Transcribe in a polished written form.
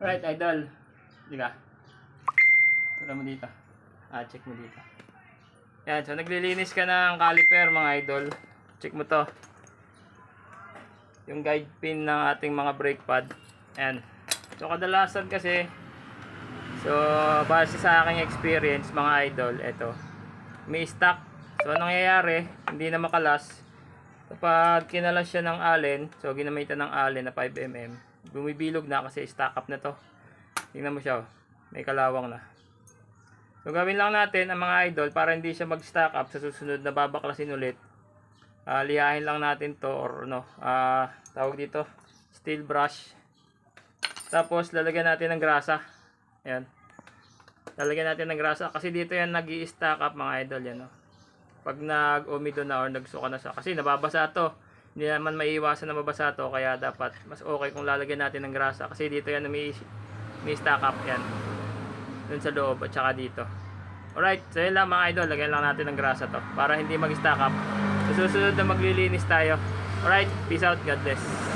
Right, idol. Di ba? Tara mo dito. Check mo dito. Yan, so naglilinis ka ng caliper mga idol. Check mo to. Yung guide pin ng ating mga brake pad. Yan. So kadalasan kasi, so base sa aking experience mga idol, eto. May stock. So anong nangyayari? Hindi na makalas. Kapag kinalas siya ng allen, so ginamitan ng allen na 5mm. Bumibilog na kasi stock up na to. Tingnan mo siya, oh. May kalawang na. So gawin lang natin ang mga idol para hindi siya mag-stock up sa susunod na babaklasin ulit. Lihahin lang natin to or no, tawag dito, steel brush. Tapos lalagyan natin ng grasa. Ayan. Lalagyan natin ng grasa kasi dito yan nag-i-stock up mga idol yan, oh. Pag nag-umido na or nagsuka na siya kasi nababasa to. Hindi naman maiiwasan na mabasa to, kaya dapat mas okay kung lalagyan natin ng grasa kasi dito yan may stock up yan dun sa loob at saka dito. Alright, so yun lang mga idol, lagyan lang natin ng grasa to para hindi mag stock up. Sa susunod na maglilinis tayo. Alright, peace out, God bless.